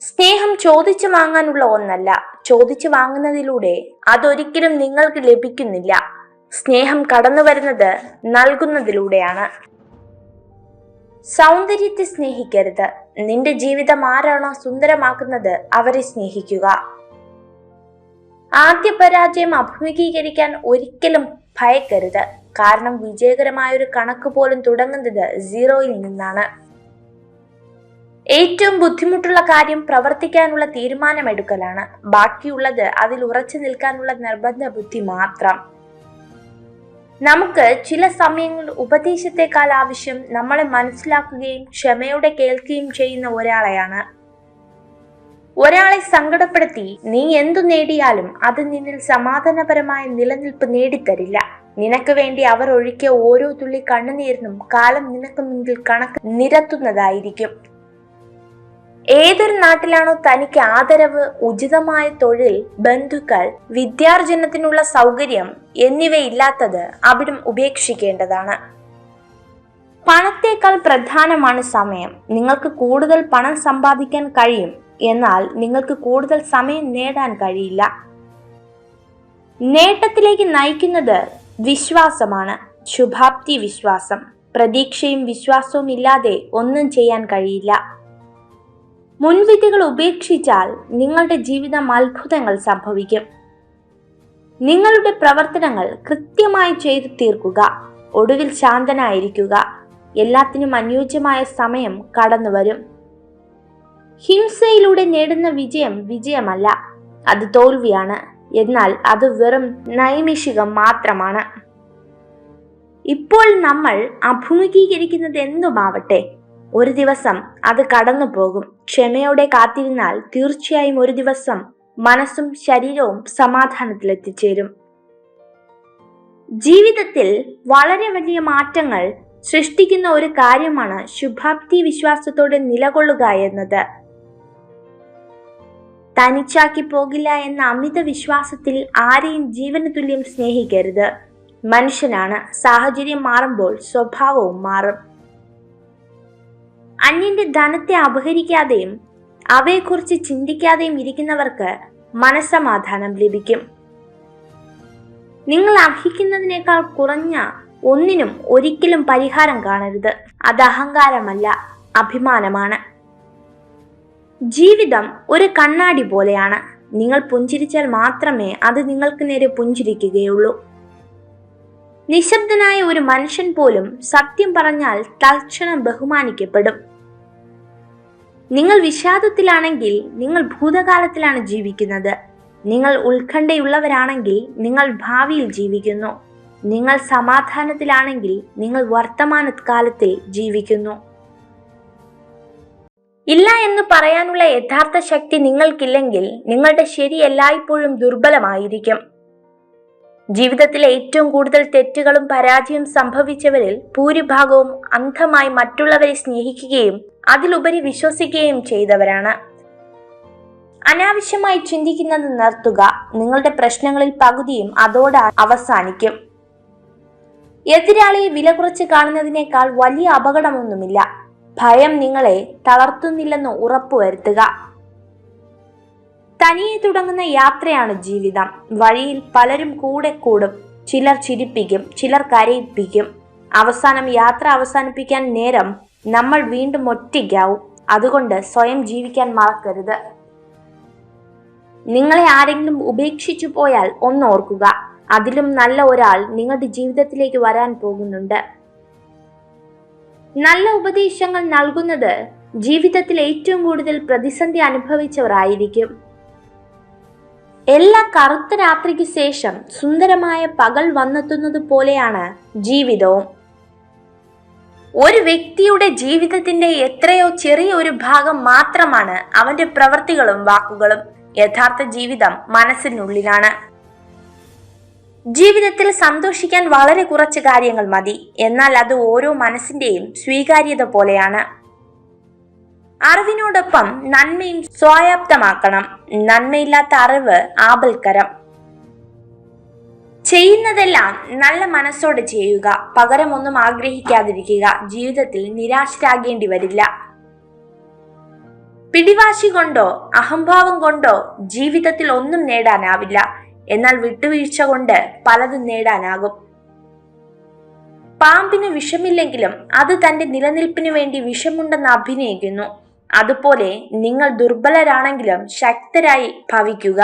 സ്നേഹം ചോദിച്ചു വാങ്ങാനുള്ള ഒന്നല്ല. ചോദിച്ചു വാങ്ങുന്നതിലൂടെ അതൊരിക്കലും നിങ്ങൾക്ക് ലഭിക്കുന്നില്ല. സ്നേഹം കടന്നു വരുന്നത് നൽകുന്നതിലൂടെയാണ്. സൗന്ദര്യത്തെ സ്നേഹിക്കരുത്. നിന്റെ ജീവിതം ആരാണോ സുന്ദരമാക്കുന്നത് അവരെ സ്നേഹിക്കുക. ആദ്യ പരാജയം അഭിമുഖീകരിക്കാൻ ഒരിക്കലും ഭയക്കരുത്. കാരണം വിജയകരമായൊരു കണക്ക് പോലും തുടങ്ങുന്നത് 0-ൽ നിന്നാണ്. ഏറ്റവും ബുദ്ധിമുട്ടുള്ള കാര്യം പ്രവർത്തിക്കാനുള്ള തീരുമാനമെടുക്കലാണ്. ബാക്കിയുള്ളത് അതിൽ ഉറച്ചു നിൽക്കാനുള്ള നിർബന്ധ ബുദ്ധി മാത്രം. നമുക്ക് ചില സമയങ്ങളിൽ ഉപദേശത്തെക്കാൾ ആവശ്യം നമ്മളെ മനസ്സിലാക്കുകയും ക്ഷമയോടെ കേൾക്കുകയും ചെയ്യുന്ന ഒരാളെയാണ്. ഒരാളെ സങ്കടപ്പെടുത്തി നീ എന്തു നേടിയാലും അത് നിന്നിൽ സമാധാനപരമായ നിലനിൽപ്പ് നേടിത്തരില്ല. നിനക്ക് വേണ്ടി അവർ ഒഴുക്കിയ ഓരോ തുള്ളി കണ്ണുനീരിനും കാലം നിനക്ക് മുന്നിൽ കണക്ക് നിരത്തുന്നതായിരിക്കും. ഏതൊരു നാട്ടിലാണോ തനിക്ക് ആദരവ്, ഉചിതമായ തൊഴിൽ, ബന്ധുക്കൾ, വിദ്യാർജനത്തിനുള്ള സൗകര്യം എന്നിവയില്ലാത്തത് അവിടം ഉപേക്ഷിക്കേണ്ടതാണ്. പണത്തേക്കാൾ പ്രധാനമാണ് സമയം. നിങ്ങൾക്ക് കൂടുതൽ പണം സമ്പാദിക്കാൻ കഴിയും, എന്നാൽ നിങ്ങൾക്ക് കൂടുതൽ സമയം നേടാൻ കഴിയില്ല. നേട്ടത്തിലേക്ക് നയിക്കുന്നത് വിശ്വാസമാണ്. ശുഭാപ്തി വിശ്വാസം. പ്രതീക്ഷയും വിശ്വാസവും ഇല്ലാതെ ഒന്നും ചെയ്യാൻ കഴിയില്ല. മുൻവിധികൾ ഉപേക്ഷിച്ചാൽ നിങ്ങളുടെ ജീവിതം അത്ഭുതങ്ങൾ സംഭവിക്കും. നിങ്ങളുടെ പ്രവർത്തനങ്ങൾ കൃത്യമായി ചെയ്തു തീർക്കുക. ഒടുവിൽ ശാന്തനായിരിക്കുക. എല്ലാത്തിനും അനുയോജ്യമായ സമയം കടന്നു വരും. ഹിംസയിലൂടെ നേടുന്ന വിജയം വിജയമല്ല, അത് തോൽവിയാണ്. എന്നാൽ അത് വെറും നൈമിഷികം മാത്രമാണ്. ഇപ്പോൾ നമ്മൾ അഭിമുഖീകരിക്കുന്നത് എന്തുമാവട്ടെ, ഒരു ദിവസം അത് കടന്നു പോകും. ക്ഷമയോടെ കാത്തിരുന്നാൽ തീർച്ചയായും ഒരു ദിവസം മനസ്സും ശരീരവും സമാധാനത്തിലെത്തിച്ചേരും. ജീവിതത്തിൽ വളരെ വലിയ മാറ്റങ്ങൾ സൃഷ്ടിക്കുന്ന ഒരു കാര്യമാണ് ശുഭാപ്തി വിശ്വാസത്തോടെ നിലകൊള്ളുക എന്നത്. തനിച്ചാക്കി പോകില്ല എന്ന അമിത വിശ്വാസത്തിൽ ആരെയും ജീവന് തുല്യം സ്നേഹിക്കരുത്. മനുഷ്യനാണ്. സാഹചര്യം മാറുമ്പോൾ സ്വഭാവവും മാറും. അന്യന്റെ ധനത്തെ അപഹരിക്കാതെയും അവയെക്കുറിച്ച് ചിന്തിക്കാതെയും ഇരിക്കുന്നവർക്ക് മനസ്സമാധാനം ലഭിക്കും. നിങ്ങൾ അർഹിക്കുന്നതിനേക്കാൾ കുറഞ്ഞ ഒന്നിനും ഒരിക്കലും പരിഹാരം കാണരുത്. അത് അഹങ്കാരമല്ല, അഭിമാനമാണ്. ജീവിതം ഒരു കണ്ണാടി പോലെയാണ്. നിങ്ങൾ പുഞ്ചിരിച്ചാൽ മാത്രമേ അത് നിങ്ങൾക്ക് നേരെ പുഞ്ചിരിക്കുകയുള്ളൂ. നിശബ്ദനായ ഒരു മനുഷ്യൻ പോലും സത്യം പറഞ്ഞാൽ തൽക്ഷണം ബഹുമാനിക്കപ്പെടും. നിങ്ങൾ വിഷാദത്തിലാണെങ്കിൽ നിങ്ങൾ ഭൂതകാലത്തിലാണ് ജീവിക്കുന്നത്. നിങ്ങൾ ഉത്കണ്ഠയുള്ളവരാണെങ്കിൽ നിങ്ങൾ ഭാവിയിൽ ജീവിക്കുന്നു. നിങ്ങൾ സമാധാനത്തിലാണെങ്കിൽ നിങ്ങൾ വർത്തമാനകാലത്തിൽ ജീവിക്കുന്നു. ഇല്ല എന്ന് പറയാനുള്ള യഥാർത്ഥ ശക്തി നിങ്ങൾക്കില്ലെങ്കിൽ നിങ്ങളുടെ ശരി എല്ലായ്പ്പോഴും ദുർബലമായിരിക്കും. ജീവിതത്തിൽ ഏറ്റവും കൂടുതൽ തെറ്റുകളും പരാജയം സംഭവിച്ചവരിൽ ഭൂരിഭാഗവും അന്ധമായി മറ്റുള്ളവരെ സ്നേഹിക്കുകയും അതിലുപരി വിശ്വസിക്കുകയും ചെയ്തവരാണ്. അനാവശ്യമായി ചിന്തിക്കുന്നത് നിർത്തുക. നിങ്ങളുടെ പ്രശ്നങ്ങളിൽ പകുതിയും അതോടെ അവസാനിക്കും. എതിരാളിയെ വില കുറച്ച് കാണുന്നതിനേക്കാൾ വലിയ അപകടമൊന്നുമില്ല. ഭയം നിങ്ങളെ തളർത്തുന്നില്ലെന്ന് ഉറപ്പുവരുത്തുക. തനിയെ തുടങ്ങുന്ന യാത്രയാണ് ജീവിതം. വഴിയിൽ പലരും കൂടെ കൂടും. ചിലർ ചിരിപ്പിക്കും, ചിലർ കരയിപ്പിക്കും. അവസാനം യാത്ര അവസാനിപ്പിക്കാൻ നേരം നമ്മൾ വീണ്ടും ഒറ്റയ്ക്കാവും. അതുകൊണ്ട് സ്വയം ജീവിക്കാൻ മറക്കരുത്. നിങ്ങളെ ആരെങ്കിലും ഉപേക്ഷിച്ചു പോയാൽ ഒന്നോർക്കുക, അതിലും നല്ല ഒരാൾ നിങ്ങളുടെ ജീവിതത്തിലേക്ക് വരാൻ പോകുന്നുണ്ട്. നല്ല ഉപദേശങ്ങൾ നൽകുന്നത് ജീവിതത്തിൽ ഏറ്റവും കൂടുതൽ പ്രതിസന്ധി അനുഭവിച്ചവർ ആയിരിക്കും. എല്ലാ കറുത്ത രാത്രിക്ക് ശേഷം സുന്ദരമായ പകൽ വന്നെത്തുന്നത് പോലെയാണ് ജീവിതവും. ഒരു വ്യക്തിയുടെ ജീവിതത്തിന്റെ എത്രയോ ചെറിയ ഒരു ഭാഗം മാത്രമാണ് അവന്റെ പ്രവൃത്തികളും വാക്കുകളും. യഥാർത്ഥ ജീവിതം മനസ്സിനുള്ളിലാണ്. ജീവിതത്തിൽ സന്തോഷിക്കാൻ വളരെ കുറച്ച് കാര്യങ്ങൾ മതി. എന്നാൽ അത് ഓരോ മനസ്സിന്റെയും സ്വീകാര്യത പോലെയാണ്. അറിവിനോടൊപ്പം നന്മയും സ്വായത്തമാക്കണം. നന്മയില്ലാത്ത അറിവ് ആപൽക്കരം. ചെയ്യുന്നതെല്ലാം നല്ല മനസ്സോടെ ചെയ്യുക. പകരം ഒന്നും ആഗ്രഹിക്കാതിരിക്കുക. ജീവിതത്തിൽ നിരാശരാകേണ്ടി വരില്ല. പിടിവാശി കൊണ്ടോ അഹംഭാവം കൊണ്ടോ ജീവിതത്തിൽ ഒന്നും നേടാനാവില്ല. എന്നാൽ വിട്ടുവീഴ്ച കൊണ്ട് പലതും നേടാനാകും. പാമ്പിന് വിഷമില്ലെങ്കിലും അത് തന്റെ നിലനിൽപ്പിന് വേണ്ടി വിഷമുണ്ടെന്ന് അഭിനയിക്കുന്നു. അതുപോലെ നിങ്ങൾ ദുർബലരാണെങ്കിലും ശക്തരായി ഭവിക്കുക.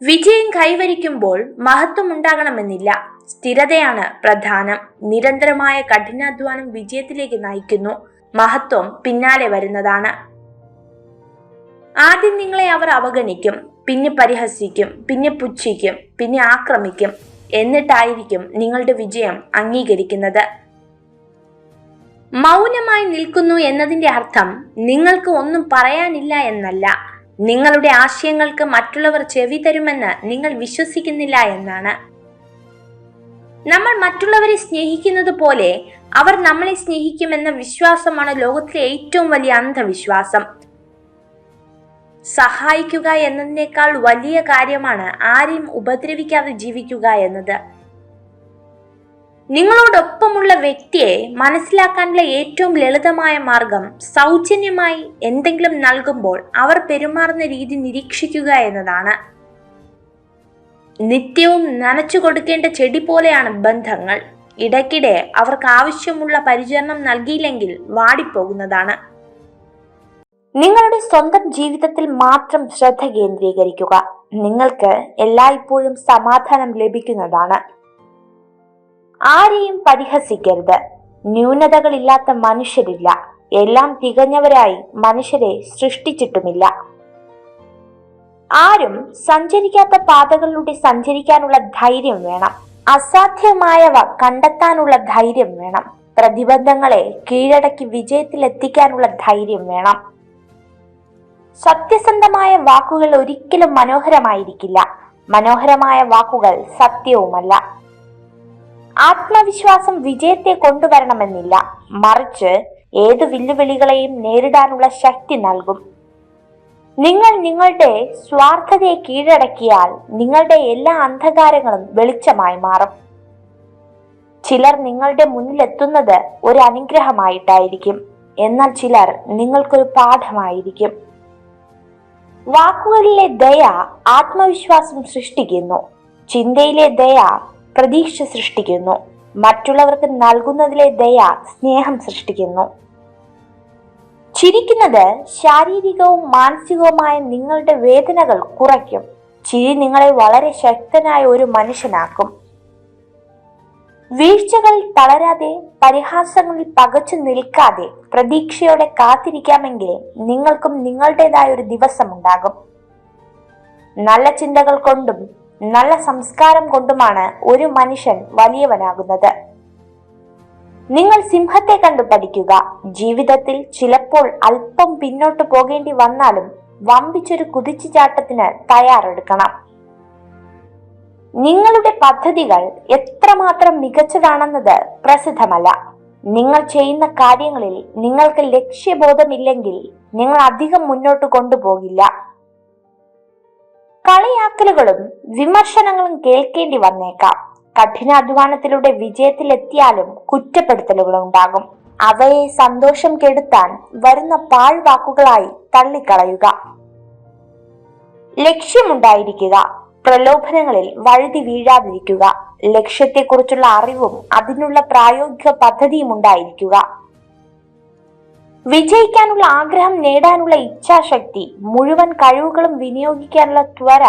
വിജയം കൈവരിക്കുമ്പോൾ മഹത്വം ഉണ്ടാകണമെന്നില്ല. സ്ഥിരതയാണ് പ്രധാനം. നിരന്തരമായ കഠിനാധ്വാനം വിജയത്തിലേക്ക് നയിക്കുന്നു. മഹത്വം പിന്നാലെ വരുന്നതാണ്. ആദ്യം നിങ്ങളെ അവർ അവഗണിക്കും, പിന്നെ പരിഹസിക്കും, പിന്നെ പുച്ഛിക്കും, പിന്നെ ആക്രമിക്കും. എന്നിട്ടായിരിക്കും നിങ്ങളുടെ വിജയം അംഗീകരിക്കുന്നത്. മൗനമായി നിൽക്കുന്നു എന്നതിന്റെ അർത്ഥം നിങ്ങൾക്ക് ഒന്നും പറയാനില്ല എന്നല്ല. നിങ്ങളുടെ ആശയങ്ങൾക്ക് മറ്റുള്ളവർ ചെവി തരുമെന്ന് നിങ്ങൾ വിശ്വസിക്കുന്നില്ല എന്നാണ്. നമ്മൾ മറ്റുള്ളവരെ സ്നേഹിക്കുന്നത് പോലെ അവർ നമ്മളെ സ്നേഹിക്കുമെന്ന വിശ്വാസമാണ് ലോകത്തിലെ ഏറ്റവും വലിയ അന്ധവിശ്വാസം. സഹായിക്കുക എന്നതിനേക്കാൾ വലിയ കാര്യമാണ് ആരെയും ഉപദ്രവിക്കാതെ ജീവിക്കുക എന്നത്. നിങ്ങളോടൊപ്പമുള്ള വ്യക്തിയെ മനസ്സിലാക്കാനുള്ള ഏറ്റവും ലളിതമായ മാർഗം സൗജന്യമായി എന്തെങ്കിലും നൽകുമ്പോൾ അവർ പെരുമാറുന്ന രീതി നിരീക്ഷിക്കുക എന്നതാണ്. നിത്യവും നനച്ചു കൊടുക്കേണ്ട ചെടി പോലെയാണ് ബന്ധങ്ങൾ. ഇടയ്ക്കിടെ അവർക്ക് ആവശ്യമുള്ള പരിചരണം നൽകിയില്ലെങ്കിൽ വാടിപ്പോകുന്നതാണ്. നിങ്ങളുടെ സ്വന്തം ജീവിതത്തിൽ മാത്രം ശ്രദ്ധ കേന്ദ്രീകരിക്കുക. നിങ്ങൾക്ക് എല്ലായ്പ്പോഴും സമാധാനം ലഭിക്കുന്നതാണ്. ആരെയും പരിഹസിക്കരുത്. ന്യൂനതകളില്ലാത്ത മനുഷ്യരില്ല. എല്ലാം തികഞ്ഞവരായി മനുഷ്യരെ സൃഷ്ടിച്ചിട്ടുമില്ല. ആരും സഞ്ചരിക്കാത്ത പാതകളിലൂടെ സഞ്ചരിക്കാനുള്ള ധൈര്യം വേണം. അസാധ്യമായവ കണ്ടെത്താനുള്ള ധൈര്യം വേണം. പ്രതിബന്ധങ്ങളെ കീഴടക്കി വിജയത്തിലെത്തിക്കാനുള്ള ധൈര്യം വേണം. സത്യസന്ധമായ വാക്കുകൾ ഒരിക്കലും മനോഹരമായിരിക്കില്ല. മനോഹരമായ വാക്കുകൾ സത്യവുമല്ല. ആത്മവിശ്വാസം വിജയത്തെ കൊണ്ടുവരണമെന്നില്ല, മറിച്ച് ഏത് വെല്ലുവിളികളെയും നേരിടാനുള്ള ശക്തി നൽകും. നിങ്ങൾ നിങ്ങളുടെ സ്വാർത്ഥതയെ കീഴടക്കിയാൽ നിങ്ങളുടെ എല്ലാ അന്ധകാരങ്ങളും വെളിച്ചമായി മാറും. ചിലർ നിങ്ങളുടെ മുന്നിലെത്തുന്നത് ഒരു അനുഗ്രഹമായിട്ടായിരിക്കും, എന്നാൽ ചിലർ നിങ്ങൾക്കൊരു പാഠമായിരിക്കും. വാക്കുകളിലെ ദയ ആത്മവിശ്വാസം സൃഷ്ടിക്കുന്നു. ചിന്തയിലെ ദയ പ്രതീക്ഷ സൃഷ്ടിക്കുന്നു. മറ്റുള്ളവർക്ക് നൽകുന്നതിലെ ദയ സ്നേഹം സൃഷ്ടിക്കുന്നു. ചിരിക്കുന്നത് ശാരീരികവും മാനസികവുമായ നിങ്ങളുടെ വേദനകൾ കുറയ്ക്കും. ചിരി നിങ്ങളെ വളരെ ശക്തനായ ഒരു മനുഷ്യനാക്കും. വീഴ്ചകളിൽ തളരാതെ, പരിഹാസങ്ങളിൽ പകച്ചു നിൽക്കാതെ പ്രതീക്ഷയോടെ കാത്തിരിക്കാമെങ്കിൽ നിങ്ങൾക്കും നിങ്ങളുടേതായ ഒരു ദിവസമുണ്ടാകും. നല്ല ചിന്തകൾ കൊണ്ടും നല്ല സംസ്കാരം കൊണ്ടുമാണ് ഒരു മനുഷ്യൻ വലിയവനാകുന്നത്. നിങ്ങൾ സിംഹത്തെ കണ്ടു പഠിക്കുക. ജീവിതത്തിൽ ചിലപ്പോൾ അല്പം പിന്നോട്ട് പോകേണ്ടി വന്നാലും വമ്പിച്ചൊരു കുതിച്ചുചാട്ടത്തിന് തയ്യാറെടുക്കണം. നിങ്ങളുടെ പദ്ധതികൾ എത്രമാത്രം മികച്ചതാണെന്നത് പ്രസിദ്ധമല്ല. നിങ്ങൾ ചെയ്യുന്ന കാര്യങ്ങളിൽ നിങ്ങൾക്ക് ലക്ഷ്യബോധമില്ലെങ്കിൽ നിങ്ങൾ അധികം മുന്നോട്ട് കൊണ്ടുപോകില്ല. കളിയാക്കലുകളും വിമർശനങ്ങളും കേൾക്കേണ്ടി വന്നേക്കാം. കഠിനാധ്വാനത്തിലൂടെ വിജയത്തിലെത്തിയാലും കുറ്റപ്പെടുത്തലുകൾ ഉണ്ടാകും. അവയെ സന്തോഷം കെടുത്താൻ വരുന്ന പാഴ്വാക്കുകളായി തള്ളിക്കളയുക. ലക്ഷ്യമുണ്ടായിരിക്കുക. പ്രലോഭനങ്ങളിൽ വഴുതി വീഴാതിരിക്കുക. ലക്ഷ്യത്തെക്കുറിച്ചുള്ള അറിവും അതിനുള്ള പ്രായോഗിക പദ്ധതിയും ഉണ്ടായിരിക്കുക. വിജയിക്കാനുള്ള ആഗ്രഹം, നേടാനുള്ള ഇച്ഛാശക്തി, മുഴുവൻ കഴിവുകളും വിനിയോഗിക്കാനുള്ള ത്വര,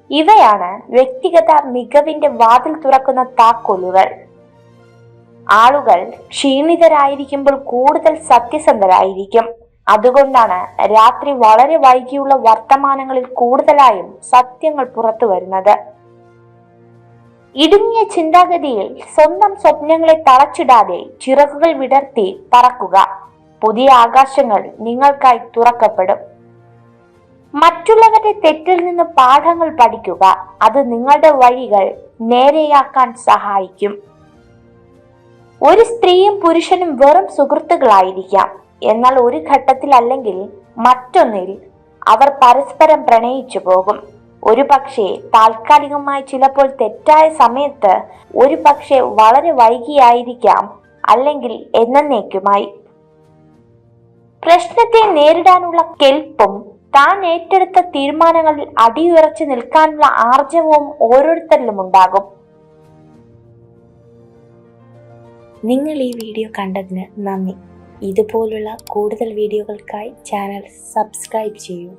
ഇവയാണ് വ്യക്തിഗത മികവിന്റെ വാതിൽ തുറക്കുന്ന താക്കോലുകൾ. ആളുകൾ ക്ഷീണിതരായിരിക്കുമ്പോൾ കൂടുതൽ സത്യസന്ധരായിരിക്കും. അതുകൊണ്ടാണ് രാത്രി വളരെ വൈകിയുള്ള വർത്തമാനങ്ങളിൽ കൂടുതലായും സത്യങ്ങൾ പുറത്തു വരുന്നത്. ഇടുങ്ങിയ ചിന്താഗതിയിൽ സ്വന്തം സ്വപ്നങ്ങളെ തളച്ചിടാതെ ചിറകുകൾ വിടർത്തി പറക്കുക. പുതിയ ആകാശങ്ങൾ നിങ്ങൾക്കായി തുറക്കപ്പെടും. മറ്റുള്ളവരുടെ തെറ്റിൽ നിന്ന് പാഠങ്ങൾ പഠിക്കുക. അത് നിങ്ങളുടെ വഴികൾ നേരെയാക്കാൻ സഹായിക്കും. ഒരു സ്ത്രീയും പുരുഷനും വെറും സുഹൃത്തുക്കളായിരിക്കാം. എന്നാൽ ഒരു ഘട്ടത്തിൽ അല്ലെങ്കിൽ മറ്റൊന്നിൽ അവർ പരസ്പരം പ്രണയിച്ചു പോകും. ഒരു പക്ഷേ താൽക്കാലികമായി, ചിലപ്പോൾ തെറ്റായ സമയത്ത്, ഒരു പക്ഷേ വളരെ വൈകിയായിരിക്കാം, അല്ലെങ്കിൽ എന്നേക്കുമായി. പ്രശ്നത്തെ നേരിടാനുള്ള കെൽപ്പും താൻ ഏറ്റെടുത്ത തീരുമാനങ്ങളിൽ അടിയുറച്ചു നിൽക്കാനുള്ള ആർജവവും ഓരോരുത്തരിലും ഉണ്ടാകും. നിങ്ങൾ ഈ വീഡിയോ കണ്ടതിന് നന്ദി. ഇതുപോലുള്ള കൂടുതൽ വീഡിയോകൾക്കായി ചാനൽ സബ്സ്ക്രൈബ് ചെയ്യൂ.